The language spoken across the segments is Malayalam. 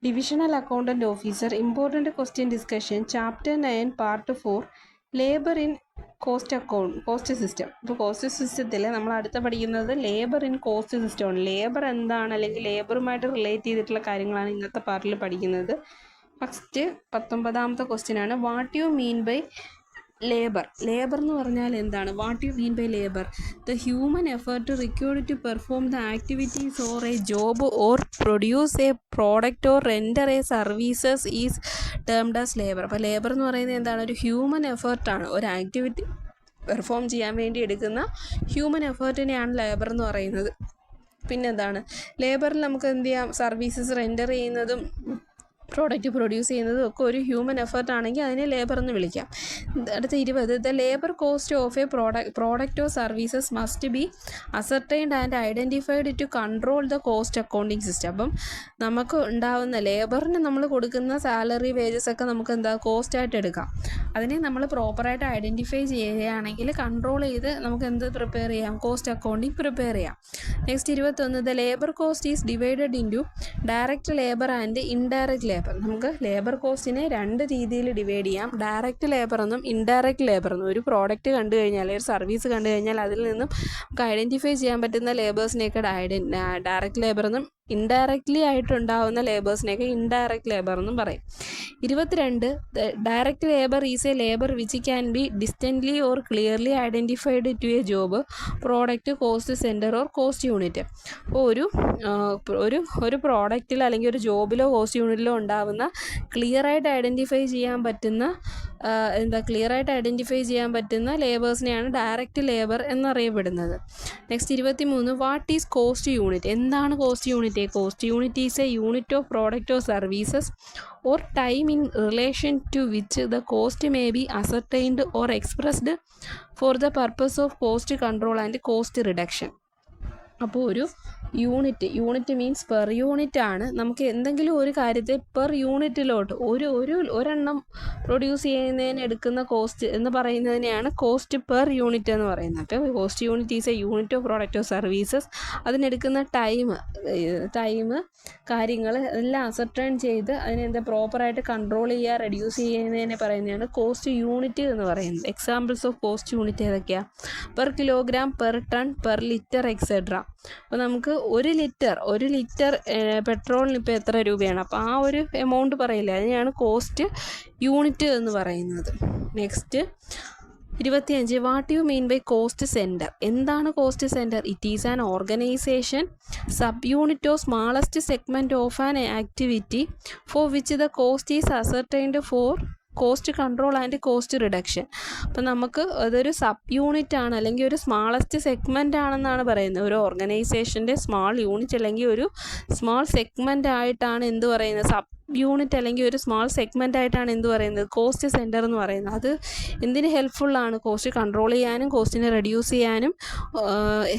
Divisional Accountant Officer, Important Question Discussion, Chapter 9, Part 4, Labor in Cost System. ഇപ്പോൾ കോസ്റ്റ് സിസ്റ്റത്തിൽ നമ്മൾ അടുത്ത പഠിക്കുന്നത് ലേബർ ഇൻ കോസ്റ്റ് സിസ്റ്റമാണ്. ലേബർ എന്താണ് അല്ലെങ്കിൽ ലേബറുമായിട്ട് റിലേറ്റ് ചെയ്തിട്ടുള്ള കാര്യങ്ങളാണ് ഇന്നത്തെ പാർട്ടിൽ പഠിക്കുന്നത്. ഫസ്റ്റ് 19ാമത്തെ ക്വസ്റ്റ്യൻ ആണ്, what you mean by labour. Labour എന്ന് പറഞ്ഞാൽ എന്താണ്? What you mean by labour? The human effort required to perform the activities or a job or produce a product or render a services is termed as labour. അപ്പോൾ ലേബർ എന്ന് പറയുന്നത് എന്താണ്? ഒരു ഹ്യൂമൻ എഫേർട്ടാണ്. ഒരു ആക്ടിവിറ്റി പെർഫോം ചെയ്യാൻ വേണ്ടി എടുക്കുന്ന ഹ്യൂമൻ എഫേർട്ടിനെയാണ് ലേബർ എന്ന് പറയുന്നത്. പിന്നെന്താണ്? ലേബറിൽ നമുക്ക് എന്ത് ചെയ്യാം? സർവീസസ് റെൻഡർ ചെയ്യുന്നതും പ്രോഡക്റ്റ് പ്രൊഡ്യൂസ് ചെയ്യുന്നതും ഒക്കെ ഒരു ഹ്യൂമൻ എഫേർട്ട് ആണെങ്കിൽ അതിനെ ലേബർ എന്ന് വിളിക്കാം. അടുത്ത 20, the labour cost of a product or services must be ascertained and identified to control the cost accounting system. അപ്പം നമുക്ക് ഉണ്ടാവുന്ന ലേബറിന് നമ്മൾ കൊടുക്കുന്ന സാലറി വേജസ് ഒക്കെ നമുക്ക് എന്താ കോസ്റ്റായിട്ട് എടുക്കാം. അതിനെ നമ്മൾ പ്രോപ്പറായിട്ട് ഐഡൻറ്റിഫൈ ചെയ്യുകയാണെങ്കിൽ കൺട്രോൾ ചെയ്ത് നമുക്ക് എന്ത് പ്രിപ്പയർ ചെയ്യാം? കോസ്റ്റ് അക്കൗണ്ടിങ് പ്രിപ്പയർ ചെയ്യാം. Next 21, the labour cost is divided into direct labour and indirect labour. നമുക്ക് ലേബർ കോസ്റ്റിനെ രണ്ട് രീതിയിൽ ഡിവൈഡ് ചെയ്യാം, ഡയറക്റ്റ് ലേബർ എന്നും ഇൻഡയറക്റ്റ് ലേബർ എന്നും. ഒരു പ്രോഡക്റ്റ് കണ്ടു കഴിഞ്ഞാൽ, ഒരു സർവീസ് കണ്ടു കഴിഞ്ഞാൽ അതിൽ നിന്നും നമുക്ക് ഐഡൻറ്റിഫൈ ചെയ്യാൻ പറ്റുന്ന ലേബേഴ്സിനെയൊക്കെ ഡയറക്റ്റ് ലേബർ എന്നും ഇൻഡയറക്റ്റ്ലി ആയിട്ടുണ്ടാവുന്ന ലേബേഴ്സിനെയൊക്കെ ഇൻഡയറക്റ്റ് ലേബർ എന്നും പറയും. 22, direct labour is a labour which can be distinctly or clearly identified to a job, product, cost centre or cost unit. അപ്പോൾ ഒരു പ്രോഡക്റ്റിൽ അല്ലെങ്കിൽ ഒരു ജോബിലോ കോസ്റ്റ് യൂണിറ്റിലോ ഉണ്ടാവുന്ന ക്ലിയറായിട്ട് ഐഡൻറ്റിഫൈ ചെയ്യാൻ പറ്റുന്ന ലേബേഴ്സിനെയാണ് ഡയറക്റ്റ് ലേബർ എന്നറിയപ്പെടുന്നത്. Next 23, what is cost unit? എന്താണ് cost unit? Cost unit is a unit of product or services or time in relation to which the cost may be ascertained or expressed for the purpose of cost control and cost reduction. അപ്പോൾ ഒരു യൂണിറ്റ് മീൻസ് പെർ യൂണിറ്റ് ആണ്. നമുക്ക് എന്തെങ്കിലും ഒരു കാര്യത്തെ പെർ യൂണിറ്റിലോട്ട് ഒരെണ്ണം പ്രൊഡ്യൂസ് ചെയ്യുന്നതിന് എടുക്കുന്ന കോസ്റ്റ് എന്ന് പറയുന്നതിനെയാണ് കോസ്റ്റ് പെർ യൂണിറ്റ് എന്ന് പറയുന്നത്. അപ്പോൾ cost unit is a unit of product of services. അതിനെടുക്കുന്ന ടൈം കാര്യങ്ങൾ എല്ലാം അസർട്ടൈൻ ചെയ്ത് അതിനെന്താ പ്രോപ്പറായിട്ട് കൺട്രോൾ ചെയ്യുക, റെഡ്യൂസ് ചെയ്യുന്നതിനെ പറയുന്നതാണ് കോസ്റ്റ് യൂണിറ്റ് എന്ന് പറയുന്നത്. എക്സാമ്പിൾസ് ഓഫ് കോസ്റ്റ് യൂണിറ്റ് ഏതൊക്കെയാണ്? Per kilogram, per ton, per litre etcetera. അപ്പോൾ നമുക്ക് ഒരു ലിറ്റർ പെട്രോളിന് ഇപ്പോൾ എത്ര രൂപയാണ്, അപ്പോൾ ആ ഒരു എമൗണ്ട് പറയില്ല, അതിനെയാണ് കോസ്റ്റ് യൂണിറ്റ് എന്ന് പറയുന്നത്. Next 25, what you mean by cost centre? എന്താണ് cost centre? It is an organisation, sub unit of smallest segment of an activity for which the cost is ascertained for cost control and cost reduction. അപ്പം നമുക്ക് അതൊരു സബ് യൂണിറ്റ് ആണ് അല്ലെങ്കിൽ ഒരു സ്മാളസ്റ്റ് സെഗ്മെൻ്റ് ആണെന്നാണ് പറയുന്നത്. ഒരു ഓർഗനൈസേഷൻ്റെ സ്മാൾ യൂണിറ്റ് അല്ലെങ്കിൽ ഒരു സ്മാൾ സെഗ്മെൻ്റ് ആയിട്ടാണ് എന്ത് പറയുന്നത്? സബ് യൂണിറ്റ് അല്ലെങ്കിൽ ഒരു സ്മാൾ സെഗ്മെൻ്റ് ആയിട്ടാണ് എന്ത് പറയുന്നത്? കോസ്റ്റ് സെൻറ്റർ എന്ന് പറയുന്നത്. അത് എന്തിന് ഹെൽപ്ഫുള്ളാണ്? കോസ്റ്റ് കൺട്രോൾ ചെയ്യാനും കോസ്റ്റിനെ റെഡ്യൂസ് ചെയ്യാനും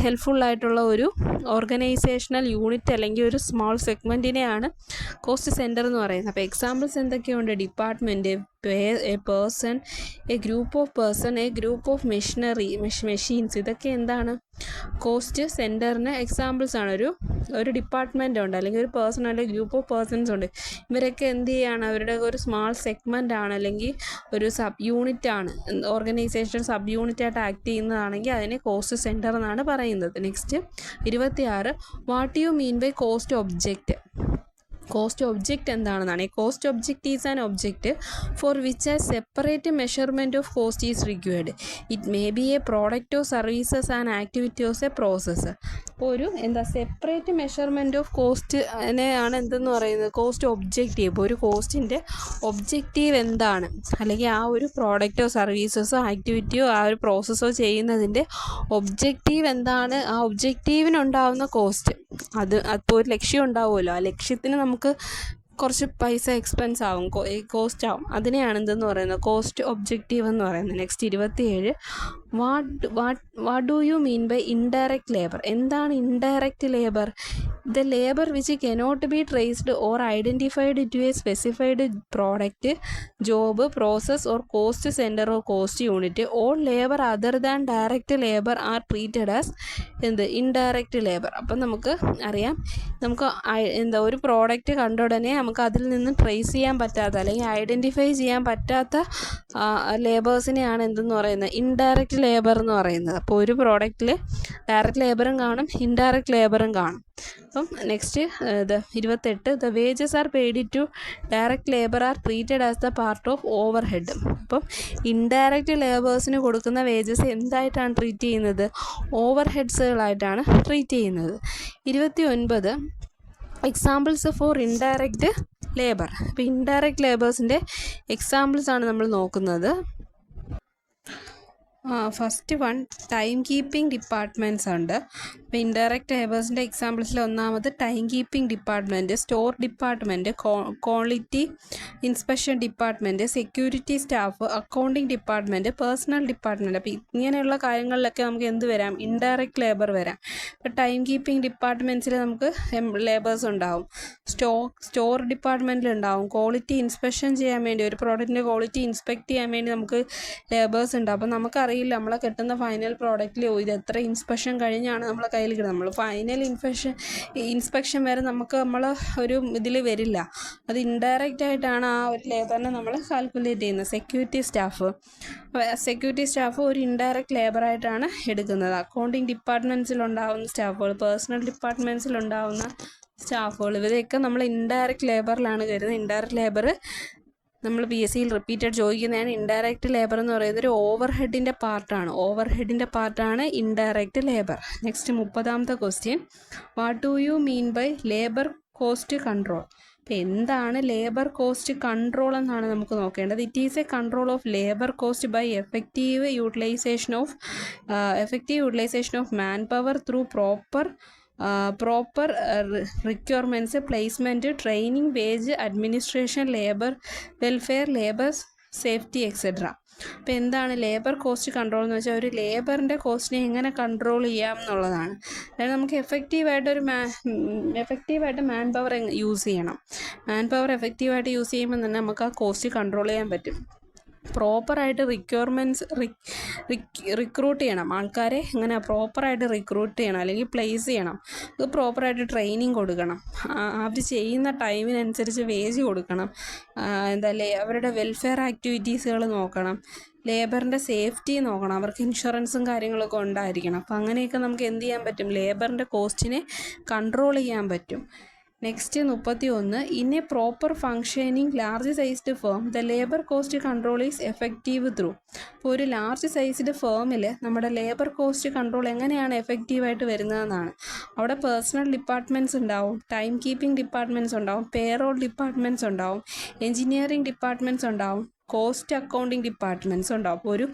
ഹെൽപ്ഫുള്ളായിട്ടുള്ള ഒരു ഓർഗനൈസേഷണൽ യൂണിറ്റ് അല്ലെങ്കിൽ ഒരു സ്മാൾ സെഗ്മെൻറ്റിനെയാണ് കോസ്റ്റ് സെൻറ്റർ എന്ന് പറയുന്നത്. അപ്പോൾ എക്സാമ്പിൾസ് എന്തൊക്കെയുണ്ട്? Department, A person, A group of person, A group of machines. ഇതൊക്കെ എന്താണ്? കോസ്റ്റ് സെൻറ്ററിന് എക്സാമ്പിൾസ് ആണ്. ഒരു ഡിപ്പാർട്ട്മെൻ്റ് ഉണ്ട് അല്ലെങ്കിൽ ഒരു പേഴ്സൺ അല്ലെങ്കിൽ ഗ്രൂപ്പ് ഓഫ് പേഴ്സൺസ് ഉണ്ട്. ഇവരൊക്കെ എന്ത് ചെയ്യാണ്? അവരുടെ ഒരു സ്മാൾ സെഗ്മെൻ്റ് ആണ് അല്ലെങ്കിൽ ഒരു സബ് യൂണിറ്റ് ആണ്. ഓർഗനൈസേഷൻ സബ് യൂണിറ്റ് ആയിട്ട് ആക്ട് ചെയ്യുന്നതാണെങ്കിൽ അതിനെ കോസ്റ്റ് സെൻറ്റർ എന്നാണ് പറയുന്നത്. Next 26, what you mean by cost object? Cost object എന്താണെന്നാണ്? Cost object is an object for which a separate measurement of cost is required. It may be a product or services and activity of a process. അപ്പോൾ സെപ്പറേറ്റ് മെഷർമെൻറ്റ് ഓഫ് കോസ്റ്റിനെയാണ് എന്തെന്ന് പറയുന്നത്? Cost objective. ഇപ്പോൾ ഒരു കോസ്റ്റിൻ്റെ ഒബ്ജക്റ്റീവ് എന്താണ്, അല്ലെങ്കിൽ ആ ഒരു പ്രോഡക്റ്റോ സർവീസസോ ആക്ടിവിറ്റിയോ ആ ഒരു പ്രോസസ്സോ ചെയ്യുന്നതിൻ്റെ ഒബ്ജക്റ്റീവ് എന്താണ്? ആ ഒബ്ജക്റ്റീവിനുണ്ടാവുന്ന കോസ്റ്റ്, അപ്പോൾ ഒരു ലക്ഷ്യം ഉണ്ടാവുമല്ലോ, ആ ലക്ഷ്യത്തിന് നമുക്ക് കുറച്ച് പൈസ എക്സ്പെൻസ് ആവും, കോസ്റ്റ് ആവും. അതിനെയാണ് എന്തെന്ന് പറയുന്നത്? കോസ്റ്റ് ഒബ്ജക്റ്റീവ് എന്ന് പറയുന്നത്. Next 27, what do you mean by indirect labour? എന്താണ് indirect labour? The labour which cannot be traced or identified to a specified product, job, process or cost centre or cost unit. All labour other than direct labour are treated as indirect labour. അപ്പം നമുക്ക് അറിയാം, നമുക്ക് ഒരു പ്രോഡക്റ്റ് കണ്ട ഉടനെ നമുക്ക് അതിൽ നിന്ന് ട്രേസ് ചെയ്യാൻ പറ്റാത്ത അല്ലെങ്കിൽ ഐഡൻറ്റിഫൈ ചെയ്യാൻ പറ്റാത്ത ലേബേഴ്സിനെയാണ് എന്തെന്ന് പറയുന്നത്, ഇൻഡയറക്റ്റ് ലേബർ എന്ന് പറയുന്നത്. അപ്പോൾ ഒരു പ്രോഡക്റ്റിൽ ഡയറക്റ്റ് ലേബറും കാണും, ഇൻഡയറക്റ്റ് ലേബറും കാണും. അപ്പം next 28, the wages are paid to direct labour are treated as the part of overhead. അപ്പം ഇൻഡയറക്റ്റ് ലേബേഴ്സിന് കൊടുക്കുന്ന വേജസ് എന്തായിട്ടാണ് ട്രീറ്റ് ചെയ്യുന്നത്? ഓവർ ഹെഡ്സുകളായിട്ടാണ് ട്രീറ്റ് ചെയ്യുന്നത്. 29, എക്സാമ്പിൾസ് ഫോർ ഇൻഡയറക്റ്റ് ലേബർ. അപ്പോൾ ഇൻഡയറക്റ്റ് ലേബേഴ്സിൻ്റെ എക്സാമ്പിൾസ് ആണ് നമ്മൾ നോക്കുന്നത്. First one time keeping departments ഉണ്ട്. അപ്പോൾ ഇൻഡയറക്റ്റ് ലേബേഴ്സിൻ്റെ എക്സാമ്പിൾസിൽ ഒന്നാമത് time keeping department, store department, quality inspection department, security staff, accounting department, personnel department. അപ്പോൾ ഇങ്ങനെയുള്ള കാര്യങ്ങളിലൊക്കെ നമുക്ക് എന്ത് വരാം? ഇൻഡയറക്റ്റ് ലേബർ വരാം. ഇപ്പോൾ ടൈം കീപ്പിംഗ് ഡിപ്പാർട്ട്മെൻറ്റ്സിൽ നമുക്ക് ലേബേഴ്സ് ഉണ്ടാവും, സ്റ്റോർ ഡിപ്പാർട്ട്മെൻറ്റിൽ ഉണ്ടാവും, ക്വാളിറ്റി ഇൻസ്പെക്ഷൻ ചെയ്യാൻ വേണ്ടി ഒരു പ്രോഡക്റ്റിൻ്റെ ക്വാളിറ്റി ഇൻസ്പെക്ട് ചെയ്യാൻ വേണ്ടി നമുക്ക് ലേബേഴ്സ് ഉണ്ട്. അപ്പോൾ നമുക്കറിയില്ല നമ്മളെ കിട്ടുന്ന ഫൈനൽ പ്രോഡക്റ്റിൽ ഇത് എത്ര ഇൻസ്പെക്ഷൻ കഴിഞ്ഞാണ് നമ്മളെ കയ്യിൽ കിട്ടുന്നത്. നമ്മൾ ഫൈനൽ ഇൻസ്പെക്ഷൻ വരെ നമുക്ക് ഒരു ഇതിൽ വരില്ല. അത് ഇൻഡയറക്റ്റ് ആയിട്ടാണ് ആ ഒരു ലേബറിനെ നമ്മൾ കാൽക്കുലേറ്റ് ചെയ്യുന്നത്. സെക്യൂരിറ്റി സ്റ്റാഫ് ഒരു ഇൻഡയറക്റ്റ് ലേബറായിട്ടാണ് എടുക്കുന്നത്. അക്കൗണ്ടിങ് ഡിപ്പാർട്ട്മെൻറ്റ്സിലുണ്ടാവുന്ന സ്റ്റാഫുകൾ, പേഴ്സണൽ ഡിപ്പാർട്ട്മെൻറ്റ്സിലുണ്ടാവുന്ന സ്റ്റാഫുകൾ, ഇവരെയൊക്കെ നമ്മൾ ഇൻഡയറക്റ്റ് ലേബറിലാണ് കരുതുന്നത്. ഇൻഡയറക്റ്റ് ലേബർ നമ്മൾ PSCയിൽ റിപ്പീറ്റഡ് ചോദിക്കുന്നതാണ്. ഇൻഡയറക്റ്റ് ലേബർ എന്ന് പറയുന്നത് ഒരു ഓവർ ഹെഡിൻ്റെ പാർട്ടാണ് ഇൻഡയറക്റ്റ് ലേബർ. നെക്സ്റ്റ് 30ാമത്തെ question, what do you mean by labour cost control? അപ്പോൾ എന്താണ് ലേബർ കോസ്റ്റ് കൺട്രോൾ എന്നാണ് നമുക്ക് നോക്കേണ്ടത്. It is a control of labour cost by effective utilisation of man power through proper requirements, placement, training, wage, administration, labour welfare, labour safety etcetera. അപ്പോൾ എന്താണ് ലേബർ കോസ്റ്റ് കൺട്രോൾ എന്ന് വെച്ചാൽ ഒരു ലേബറിൻ്റെ കോസ്റ്റിനെ എങ്ങനെ കൺട്രോൾ ചെയ്യാം എന്നുള്ളതാണ്. അതായത് നമുക്ക് എഫക്റ്റീവായിട്ട് മാൻ പവർ യൂസ് ചെയ്യണം. മാൻ പവർ എഫക്റ്റീവായിട്ട് യൂസ് ചെയ്യുമ്പോൾ തന്നെ നമുക്ക് ആ കോസ്റ്റ് കൺട്രോൾ ചെയ്യാൻ പറ്റും. പ്രോപ്പറായിട്ട് റിക്രൂട്ട് ചെയ്യണം ആൾക്കാരെ. എങ്ങനെ പ്രോപ്പറായിട്ട് റിക്രൂട്ട് ചെയ്യണം അല്ലെങ്കിൽ പ്ലേസ് ചെയ്യണം. അത് പ്രോപ്പറായിട്ട് ട്രെയിനിങ് കൊടുക്കണം. അവർ ചെയ്യുന്ന ടൈമിനനുസരിച്ച് വേജ് കൊടുക്കണം. അവരുടെ വെൽഫെയർ ആക്ടിവിറ്റീസുകൾ നോക്കണം. ലേബറിൻ്റെ സേഫ്റ്റി നോക്കണം. അവർക്ക് ഇൻഷുറൻസും കാര്യങ്ങളൊക്കെ ഉണ്ടായിരിക്കണം. അപ്പോൾ അങ്ങനെയൊക്കെ നമുക്ക് എന്ത് ചെയ്യാൻ പറ്റും? ലേബറിൻ്റെ കോസ്റ്റിനെ കൺട്രോൾ ചെയ്യാൻ പറ്റും. Next 31, in A proper functioning large sized firm the labour cost control is effective through. അപ്പോൾ ഒരു ലാർജ് സൈസ്ഡ് ഫേമിൽ നമ്മുടെ ലേബർ കോസ്റ്റ് കൺട്രോൾ എങ്ങനെയാണ് എഫക്റ്റീവായിട്ട് വരുന്നതെന്നാണ്. അവിടെ പേഴ്സണൽ ഡിപ്പാർട്ട്മെൻറ്റ്സ് ഉണ്ടാവും, ടൈം കീപ്പിംഗ് ഡിപ്പാർട്ട്മെൻറ്റ്സ് ഉണ്ടാവും, പേറോൾ ഡിപ്പാർട്ട്മെൻറ്റ്സ് ഉണ്ടാവും, എൻജിനീയറിംഗ് ഡിപ്പാർട്ട്മെൻറ്റ്സ് ഉണ്ടാവും, കോസ്റ്റ് അക്കൗണ്ടിങ് ഡിപ്പാർട്ട്മെൻറ്റ്സ് ഉണ്ടാവും. അപ്പോൾ ഒരു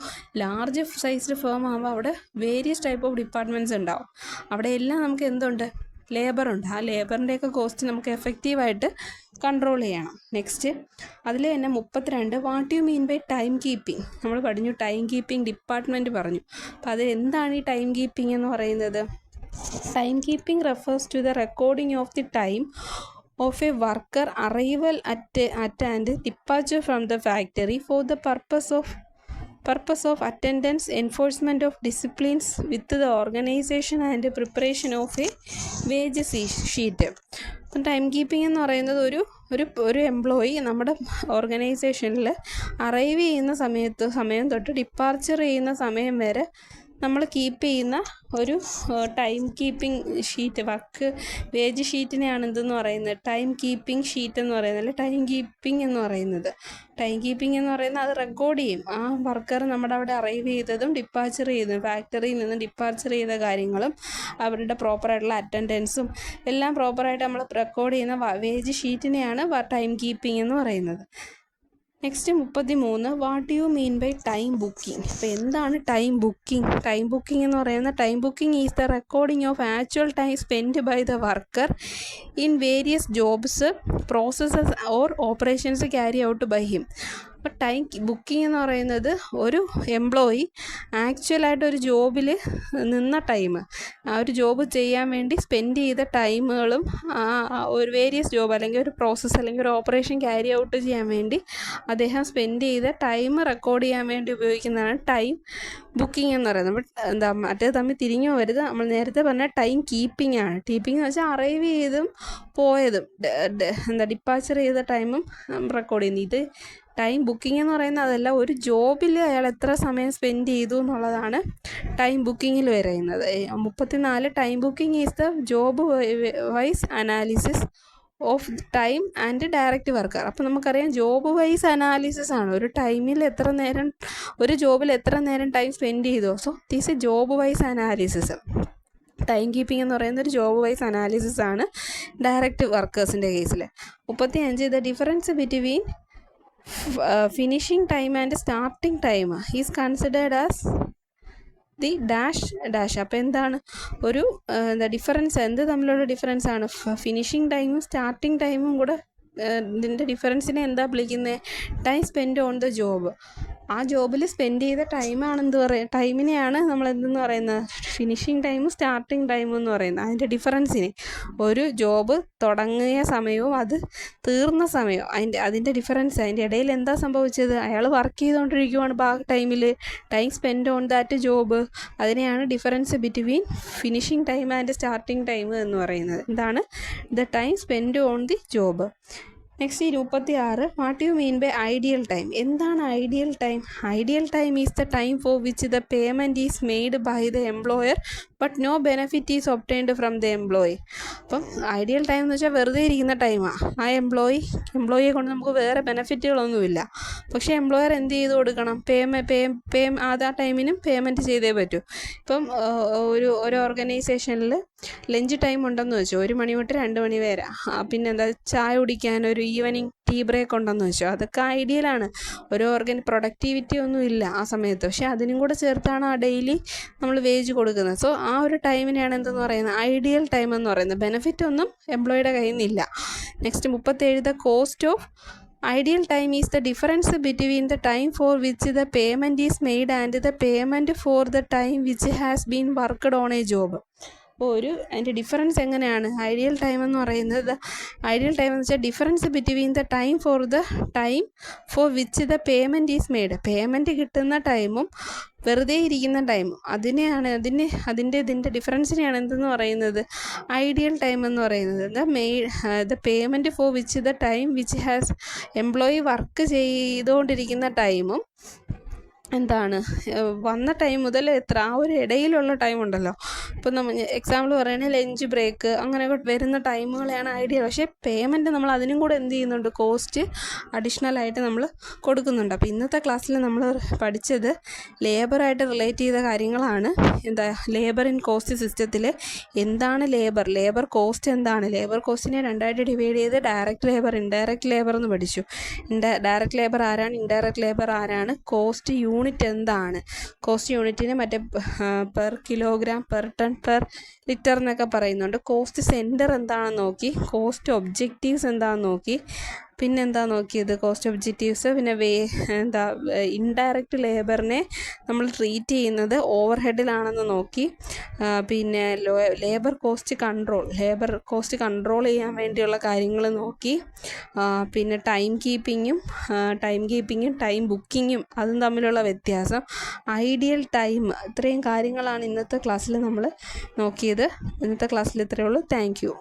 ലാർജ് സൈസ്ഡ് ഫേം ആകുമ്പോൾ അവിടെ വേരിയസ് ടൈപ്പ് ഓഫ് ഡിപ്പാർട്ട്മെൻറ്റ്സ് ഉണ്ടാവും. അവിടെ എല്ലാം നമുക്ക് എന്തുണ്ട്? ലേബറുണ്ട്. ആ ലേബറിൻ്റെയൊക്കെ കോസ്റ്റ് നമുക്ക് എഫക്റ്റീവായിട്ട് കൺട്രോൾ ചെയ്യണം. നെക്സ്റ്റ് അതിൽ തന്നെ 32, what you mean by time keeping? നമ്മൾ പറഞ്ഞു ടൈം കീപ്പിംഗ് ഡിപ്പാർട്ട്മെൻറ്റ് പറഞ്ഞു. അപ്പോൾ അത് എന്താണ് ഈ ടൈം കീപ്പിംഗ് എന്ന് പറയുന്നത്? Time keeping refers to the recording of the time of a worker arrival at and departure from the factory for the purpose of attendance, enforcement of disciplines with the organization and preparation of a wage sheet. Time keeping എന്ന് പറയുന്നത് ഒരു എംപ്ലോയി നമ്മുടെ ഓർഗനൈസേഷനിൽ അറൈവ് ചെയ്യുന്ന സമയം തൊട്ട് ഡിപ്പാർച്ചർ ചെയ്യുന്ന സമയം വരെ നമ്മൾ കീപ്പ് ചെയ്യുന്ന ഒരു ടൈം കീപ്പിംഗ് ഷീറ്റ്, വേജ് ഷീറ്റിനെയാണ് എന്തെന്ന് പറയുന്നത്? ടൈം കീപ്പിംഗ് ഷീറ്റ് എന്ന് പറയുന്നത്, അല്ലെ ടൈം കീപ്പിംഗ് എന്ന് പറയുന്നത്. ടൈം കീപ്പിംഗ് എന്ന് പറയുന്നത് അത് റെക്കോർഡ് ചെയ്യും. ആ വർക്കർ നമ്മുടെ അവിടെ അറൈവ് ചെയ്തതും ഡിപ്പാർച്ചർ ചെയ്തതും ഫാക്ടറിയിൽ നിന്ന് ഡിപ്പാർച്ചർ ചെയ്ത കാര്യങ്ങളും അവരുടെ പ്രോപ്പറായിട്ടുള്ള അറ്റൻഡൻസും എല്ലാം പ്രോപ്പറായിട്ട് നമ്മൾ റെക്കോർഡ് ചെയ്യുന്ന വേജ് ഷീറ്റിനെയാണ് ടൈം കീപ്പിംഗ് എന്ന് പറയുന്നത്. Next 33, what you mean by time booking? അപ്പോൾ എന്താണ് ടൈം ബുക്കിംഗ്? ടൈം ബുക്കിംഗ് എന്ന് പറയുന്നത് time booking is the recording of actual time spend by the worker in various jobs, processes or operations carry out by him. അപ്പോൾ ടൈം ബുക്കിംഗ് എന്ന് പറയുന്നത് ഒരു എംപ്ലോയി ആക്ച്വലായിട്ട് ഒരു ജോബിൽ നിന്ന ടൈം, ആ ഒരു ജോബ് ചെയ്യാൻ വേണ്ടി സ്പെൻഡ് ചെയ്ത ടൈമുകളും ഒരു വേരിയസ് ജോബ് അല്ലെങ്കിൽ ഒരു പ്രോസസ്സ് അല്ലെങ്കിൽ ഒരു ഓപ്പറേഷൻ ക്യാരി ഔട്ട് ചെയ്യാൻ വേണ്ടി അദ്ദേഹം സ്പെൻഡ് ചെയ്ത ടൈം റെക്കോർഡ് ചെയ്യാൻ വേണ്ടി ഉപയോഗിക്കുന്നതാണ് ടൈം ബുക്കിംഗ് എന്ന് പറയുന്നത്. നമ്മൾ മറ്റേത് തമ്മിൽ തിരിഞ്ഞു പോകരുത്. നമ്മൾ നേരത്തെ പറഞ്ഞ ടൈം കീപ്പിംഗ് ആണ്. കീപ്പിംഗ് എന്ന് വെച്ചാൽ അറൈവ് ചെയ്തും പോയതും ഡിപ്പാച്ചർ ചെയ്ത ടൈമും റെക്കോർഡ് ചെയ്യുന്നത്. ഇത് ടൈം ബുക്കിംഗ് എന്ന് പറയുന്നത് അതല്ല, ഒരു ജോബിൽ അയാൾ എത്ര സമയം സ്പെൻഡ് ചെയ്തു എന്നുള്ളതാണ് ടൈം ബുക്കിങ്ങിൽ പറയുന്നത്. 34 time booking is the job wise analysis of time and direct worker. അപ്പോൾ നമുക്കറിയാം ജോബ് വൈസ് അനാലിസിസ് ആണ്. ഒരു ടൈമിൽ എത്ര നേരം, ഒരു ജോബിൽ എത്ര നേരം ടൈം സ്പെൻഡ് ചെയ്തു. So this A job wise analysis. Time keeping എന്ന് പറയുന്ന ഒരു ജോബ് വൈസ് അനാലിസിസ് ആണ് ഡയറക്റ്റ് വർക്കേഴ്സിൻ്റെ കേസിൽ. 35 the difference between finishing time and starting time is considered as the dash. അപ്പോൾ എന്താണ് ഒരു ഡിഫറൻസ്, എന്ത് തമ്മിലുള്ള ഡിഫറൻസ് ആണ്? ഫിനിഷിംഗ് ടൈമും സ്റ്റാർട്ടിംഗ് ടൈമും കൂടെ ഇതിൻ്റെ ഡിഫറൻസിനെ എന്താ വിളിക്കുന്നത്? Time spend on the job. ആ ജോബിൽ സ്പെൻഡ് ചെയ്ത ടൈമാണെന്ത് പറയുക, ടൈമിനെയാണ് നമ്മൾ എന്തെന്ന് പറയുന്നത്, ഫിനിഷിംഗ് ടൈമും സ്റ്റാർട്ടിംഗ് ടൈമും എന്ന് പറയുന്നത്. അതിൻ്റെ ഡിഫറൻസിനെ, ഒരു ജോബ് തുടങ്ങിയ സമയവും അത് തീർന്ന സമയവും അതിൻ്റെ ഡിഫറൻസ്, അതിൻ്റെ ഇടയിൽ എന്താ സംഭവിച്ചത്? അയാൾ വർക്ക് ചെയ്തുകൊണ്ടിരിക്കുവാണ് ആ ടൈമിൽ, time spend on that job. അതിനെയാണ് difference between finishing time and starting time എന്ന് പറയുന്നത്. എന്താണ്? The time spend on the job. Next 26 what you mean by ideal time. എന്താണ് ideal time? Ideal time is the time for which the payment is made by the employer but no benefit is obtained from the employee. അപ്പം ഐഡിയൽ ടൈം എന്ന് വെച്ചാൽ വെറുതെ ഇരിക്കുന്ന ടൈമാണ്. ആ എംപ്ലോയിയെ കൊണ്ട് നമുക്ക് വേറെ ബെനിഫിറ്റുകളൊന്നുമില്ല. പക്ഷേ എംപ്ലോയർ എന്ത് ചെയ്ത് കൊടുക്കണം? ആ ടൈമിനും പേയ്മെൻറ്റ് ചെയ്തേ പറ്റൂ. ഇപ്പം ഒരു ഓർഗനൈസേഷനിൽ ലഞ്ച് ടൈം ഉണ്ടെന്ന് വെച്ചോ, 1 മണി തൊട്ട് 2 മണി വരെ. പിന്നെന്താ, ചായ കുടിക്കാൻ ഒരു ഈവനിങ് ടീ ബ്രേക്ക് ഉണ്ടെന്ന് വെച്ചോ, അതൊക്കെ ഐഡിയലാണ്. ഒരു പ്രൊഡക്ടിവിറ്റി ഒന്നും ഇല്ല ആ സമയത്ത്, പക്ഷേ അതിനും കൂടെ ചേർത്താണ് ആ ഡെയിലി നമ്മൾ വേജ് കൊടുക്കുന്നത്. സോ ആ ഒരു ടൈമിനെയാണ് എന്തെന്ന് പറയുന്നത്? ഐഡിയൽ ടൈം എന്ന് പറയുന്നത്. ബെനിഫിറ്റ് ഒന്നും എംപ്ലോയിയുടെ കയ്യിൽ നിന്നില്ല. Next 37 the cost of ideal time is the difference between the time for which the payment is made and the payment for the time which has been worked on A job. അപ്പോൾ അതിൻ്റെ ഡിഫറൻസ് എങ്ങനെയാണ്? ഐഡിയൽ ടൈം എന്ന് പറയുന്നത്, ഐഡിയൽ ടൈം എന്ന് വെച്ചാൽ difference between the time for which the payment is made. Payment കിട്ടുന്ന ടൈമും വെറുതെ ഇരിക്കുന്ന ടൈമും ഇതിൻ്റെ ഡിഫറൻസിനെയാണ് എന്തെന്ന് പറയുന്നത്? ഐഡിയൽ ടൈം എന്ന് പറയുന്നത്. The payment four which the time which has employee work ചെയ്തുകൊണ്ടിരിക്കുന്ന ടൈമും എന്താണ്, വന്ന ടൈം മുതൽ ആ ഒരു ഇടയിലുള്ള ടൈം ഉണ്ടല്ലോ. ഇപ്പം നമ്മൾ എക്സാമ്പിൾ പറയുകയാണെങ്കിൽ ലഞ്ച് ബ്രേക്ക് അങ്ങനെയൊക്കെ വരുന്ന ടൈമുകളെയാണ് ഐഡിയ. പക്ഷേ പേയ്മെൻറ്റ് നമ്മൾ അതിനും കൂടെ എന്ത് ചെയ്യുന്നുണ്ട്? കോസ്റ്റ് അഡീഷണലായിട്ട് നമ്മൾ കൊടുക്കുന്നുണ്ട്. അപ്പോൾ ഇന്നത്തെ ക്ലാസ്സിൽ നമ്മൾ പഠിച്ചത് ലേബറായിട്ട് റിലേറ്റ് ചെയ്ത കാര്യങ്ങളാണ്. ലേബർ ഇൻ കോസ്റ്റ് സിസ്റ്റത്തിൽ എന്താണ് ലേബർ കോസ്റ്റ് എന്താണ്? ലേബർ കോസ്റ്റിനെ 2ആയിട്ട് ഡിവൈഡ് ചെയ്ത് ഡയറക്റ്റ് ലേബർ, ഇൻഡയറക്റ്റ് ലേബർ എന്ന് പഠിച്ചു. ഡയറക്റ്റ് ലേബർ ആരാണ്, ഇൻഡയറക്റ്റ് ലേബർ ആരാണ്, കോസ്റ്റ് യൂണിറ്റ് എന്താണ്, കോസ്റ്റ് യൂണിറ്റിന് മറ്റേ per kilogram, per ton, per litre എന്നൊക്കെ പറയുന്നുണ്ട്. കോസ്റ്റ് സെൻറ്റർ എന്താണെന്ന് നോക്കി, കോസ്റ്റ് ഒബ്ജക്റ്റീവ്സ് എന്താണെന്ന് നോക്കി, പിന്നെന്താ നോക്കിയത്? Cost objectives. പിന്നെ ഇൻഡയറക്റ്റ് ലേബറിനെ നമ്മൾ ട്രീറ്റ് ചെയ്യുന്നത് ഓവർ ഹെഡിലാണെന്ന് നോക്കി. പിന്നെ ലേബർ കോസ്റ്റ് കൺട്രോൾ ചെയ്യാൻ വേണ്ടിയുള്ള കാര്യങ്ങൾ നോക്കി. പിന്നെ ടൈം കീപ്പിങ്ങും ടൈം ബുക്കിങ്ങും അതും തമ്മിലുള്ള വ്യത്യാസം, ഐഡിയൽ ടൈം, ഇത്രയും കാര്യങ്ങളാണ് ഇന്നത്തെ ക്ലാസ്സിൽ നമ്മൾ നോക്കിയത്. ഇന്നത്തെ ക്ലാസ്സിൽ ഇത്രയേ ഉള്ളൂ. Thank you.